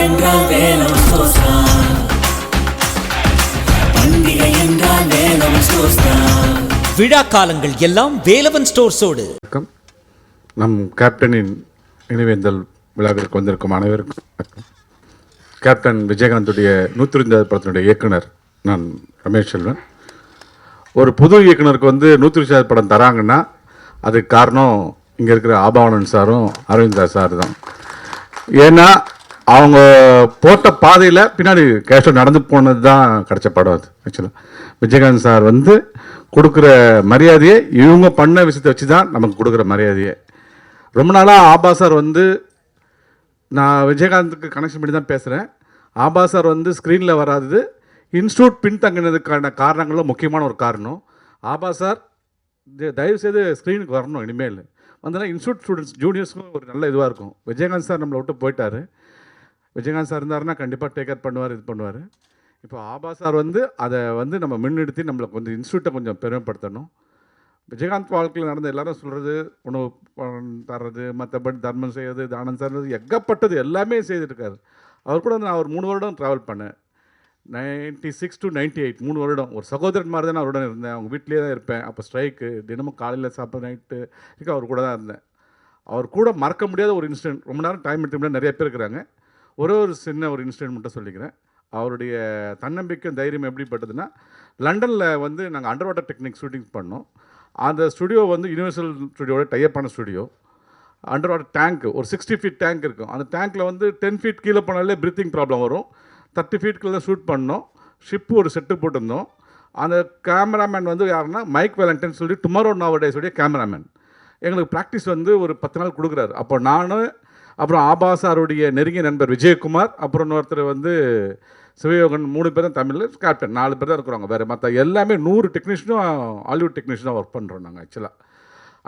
என்றால் வேலவன் ஸ்டோர்ஸ் தான். பண்டிகை என்றால் வேலவன் ஸ்டோர்ஸ் தான். விழா காலங்கள் எல்லாம் வேலவன் ஸ்டோர்ஸோடு. நம் கேப்டனின் நினைவேந்தல் விழாவிற்கு வந்திருக்கும் அனைவருக்கும் கேப்டன் விஜயகாந்துடைய 105வது படத்தினுடைய இயக்குனர் நான் ரமேஷ் செல்வன். ஒரு புது இயக்குனருக்கு 105வது படம் தராங்கன்னா அதுக்கு காரணம் இங்கே இருக்கிற ஆபாவனன் சாரும் அரவிந்தா சார் தான். ஏன்னா அவங்க போட்ட பாதையில் பின்னாடி கேஷோ நடந்து போனது தான் கிடச்ச படம் அது. ஆக்சுவலாக விஜயகாந்த் சார் கொடுக்குற மரியாதையை இவங்க பண்ண விஷயத்தை வச்சு தான் நமக்கு கொடுக்குற மரியாதையை. ரொம்ப நாளாக ஆபா சார் நான் விஜயகாந்துக்கு கனெக்ஷன் பண்ணி தான் பேசுகிறேன். ஆபா சார் ஸ்க்ரீனில் வராது இன்ஸ்டியூட் பின்தங்கினதுக்கான காரணங்களில் முக்கியமான ஒரு காரணம். ஆபா சார் தயவுசெய்து ஸ்க்ரீனுக்கு வரணும். இனிமேல் வந்தோன்னா இன்ஸ்டியூட் ஸ்டூடெண்ட்ஸ் ஜூனியர்ஸ்க்கும் ஒரு நல்ல இதுவாக இருக்கும். விஜயகாந்த் சார் நம்மளை விட்டு போயிட்டார். விஜயகாந்த் சார் இருந்தாருன்னா கண்டிப்பாக டேக் கேர் பண்ணுவார், இது பண்ணுவார். இப்போ ஆபா சார் அதை நம்ம முன்னிறுத்தி நம்மளுக்கு இன்ஸ்டியூட்டை கொஞ்சம் பெருமைப்படுத்தணும். விஜயகாந்த் வாழ்க்கையில் நடந்த எல்லாரும் சொல்கிறது உணவு தர்றது, மற்றபடி தர்மம் செய்கிறது, தானம் செய்கிறது, எக்கப்பட்டது எல்லாமே செய்துருக்காரு. அவர் கூட நான் ஒரு 3 வருடம் ட்ராவல் பண்ணேன். 96 to 98 3 வருடம். ஒரு சகோதரன் மாதிரி தான் நான் அவருடன் இருந்தேன். அவங்க வீட்லேயே தான் இருப்பேன். அப்போ ஸ்ட்ரைக்கு தினமும் காலையில் சாப்பிட நைட்டு அவர் கூட தான் இருந்தேன். அவர் கூட மறக்க முடியாத ஒரு இன்சிடென்ட், ரொம்ப நேரம் டைம் எடுத்து முடியாது, நிறைய பேர் இருக்கிறாங்க. ஒரு சின்ன ஒரு இன்சிடென்ட் மட்டும் சொல்லிக்கிறேன். அவருடைய தன்னம்பிக்கை தைரியம் எப்படிப்பட்டதுன்னா, லண்டனில் நாங்கள் அண்டர் வாட்டர் டெக்னிக் ஷூட்டிங்ஸ் பண்ணோம். அந்த ஸ்டுடியோ யூனிவர்சல் ஸ்டுடியோட டைப்பான ஸ்டுடியோ. அண்டர் வாட்டர் டேங்க் ஒரு 60 feet டேங்க் இருக்கும். அந்த டேங்க்கில் 10 feet கீழே போனாலே ப்ரீத்திங் ப்ராப்ளம் வரும். 30 feet தான் ஷூட் பண்ணோம். ஷிப்பு ஒரு செட்டு போட்டிருந்தோம். அந்த கேமராமேன் யாருன்னா மைக் வேலண்டன் சொல்லி டுமாரோ நவடேஸ் உடைய கேமராமேன். எங்களுக்கு ப்ராக்டிஸ் ஒரு 10 நாள் கொடுக்குறாரு. அப்போ நான் அப்புறம் ஆபாசாருடைய நெருங்கிய நண்பர் விஜயகுமார், அப்புறம் இன்னொருத்தர் சிவயோகன், 3 பேர் தான் தமிழில், கேப்டன் 4 பேர் தான் இருக்கிறாங்க. வேறு மற்ற எல்லாமே 100 டெக்னீஷியனும் ஹாலிவுட் டெக்னீஷியனாக ஒர்க் பண்ணுறோம் நாங்கள். ஆக்சுவலாக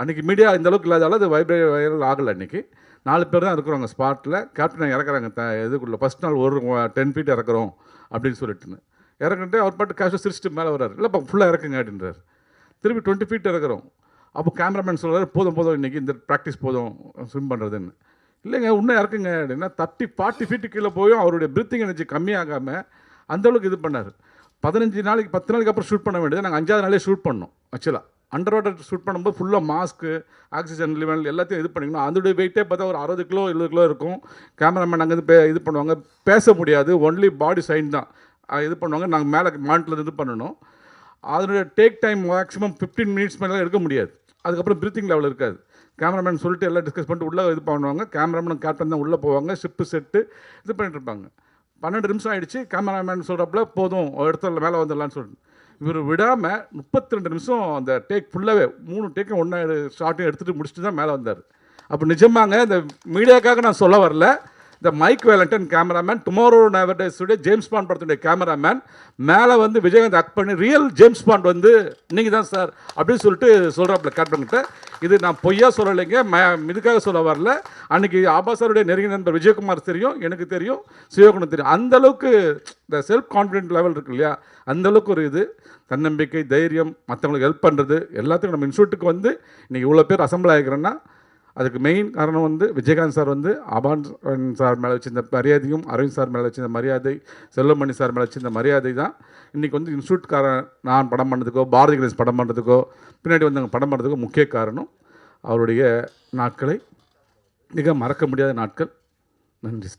அன்றைக்கி மீடியா இந்தளவுக்கு இல்லாதாலும் அது வைரல் ஆகலை. அன்றைக்கி 4 பேர் தான் இருக்கிறாங்க ஸ்பாட்டில். கேப்டனை இறக்குறாங்க இதுக்குள்ளே ஃபஸ்ட் நாள் ஒரு 10 feet இறக்குறோம் அப்படின்னு சொல்லிட்டுன்னு இறங்கிட்டு அவர் பாட்டு கேஷுவல் சிரிச்சிட்டு மேலே வர்றாரு. இல்லைப்பா ஃபுல்லாக இறக்குங்க அப்படின்றார். திருப்பி 20 feet இறக்குறோம். அப்போ கேமராமேன் சொல்கிறார், போதும் இன்றைக்கி இந்த ப்ராக்டிஸ் போதும் ஸ்விம் பண்ணுறதுன்னு. இல்லைங்க இன்னும் இறக்குங்க அப்படின்னா 30-40 feet கீழே போயும் அவருடைய ப்ரீத்திங் எனர்ஜி கம்மியாகாமல் அந்தளவுக்கு இது பண்ணார். 10 நாளைக்கு அப்புறம் ஷூட் பண்ண வேண்டியது நாங்கள் 5வது நாளே ஷூட் பண்ணோம். ஆக்சுவலாக அண்டர் வாட்டர் ஷூட் பண்ணும்போது ஃபுல்லாக மாஸ்க்கு, ஆக்சிஜன் லெவல் எல்லாத்தையும் இது பண்ணிக்கணும். அதோடைய வெயிட்டே பார்த்தா ஒரு 60 கிலோ 70 கிலோ இருக்கும். கேமராமேன் அங்கேருந்து இது பண்ணுவாங்க, பேச முடியாது, ஒன்லி பாடி சைன் தான் இது பண்ணுவாங்க. நாங்கள் மேலே மானிட்டரில் இது பண்ணணும். அதனுடைய டேக் டைம் மேக்ஸிமம் 15 minutes மேலே எடுக்க முடியாது. அதுக்கப்புறம் ப்ரீத்திங் லெவல் இருக்காது. கேமராமேன் சொல்லிட்டு எல்லாம் டிஸ்கஸ் பண்ணிட்டு உள்ளே இது பண்ணுவாங்க. கேமராமேன் கேப்டன் தான் உள்ளே போவாங்க, ஷிப்பு செட்டு இது பண்ணிட்டு இருப்பாங்க. 12 நிமிஷம் ஆகிடுச்சு. கேமராமேன் சொல்கிறப்பல போதும் இடத்துல மேலே வந்துடலான்னு சொல்லிட்டு இவர் விடாமல் 32 நிமிஷம் அந்த டேக் ஃபுல்லாகவே 3 டேக்கும் ஒன்றா ஷார்ட்டையும் எடுத்துகிட்டு முடிச்சுட்டு தான் மேலே வந்தார். அப்போ நிஜமாங்க இந்த மீடியாக்காக நான் சொல்ல வரல. இந்த மைக் வேலண்டன் கேமராமேன், டுமாரோ நவடேஸுடைய ஜேம்ஸ் பாண்ட் படத்துடைய கேமராமேன் மேலே விஜயகாந்த் ஆக்ட் பண்ணி ரியல் ஜேம்ஸ் பாண்ட் நீங்கள் தான் சார் அப்படின்னு சொல்லிட்டு சொல்கிறாப்புல கேப்டன்கிட்ட. இது நான் பொய்யா சொல்லலைங்க, இதுக்காக சொல்ல வரல. அன்றைக்கி ஆபாசாருடைய நெருங்கிய நண்பர் விஜயகுமார் தெரியும், எனக்கு தெரியும், சிவகுணம் தெரியும். அந்தளவுக்கு இந்த செல்ஃப் கான்ஃபிடென்ட் லெவல் இருக்கு இல்லையா, அந்தளவுக்கு ஒரு இது தன்னம்பிக்கை, தைரியம், மற்றவங்களுக்கு ஹெல்ப் பண்ணுறது எல்லாத்துக்கும் நம்ம இன்ஸ்டியூட்டுக்கு இன்றைக்கி இவ்வளோ பேர் அசம்பிள் ஆகிக்கிறோன்னா அதுக்கு மெயின் காரணம் விஜயகாந்த் சார் அபான் சார் மேலே வச்சிருந்த மரியாதையும், அரவிந்த் சார் மேலே வச்சிருந்த மரியாதை, செல்வமணி சார் மேலே வச்சிருந்த மரியாதை தான் இன்றைக்கி இன்ஸ்டியூட்காரன் நான் படம் பண்ணுறதுக்கோ, பாரதி கணேஷ் படம் பண்ணுறதுக்கோ, பின்னாடி அங்கே படம் பண்ணுறதுக்கோ முக்கிய காரணம். அவருடைய நாட்களை மிக மறக்க முடியாத நாட்கள். நன்றி.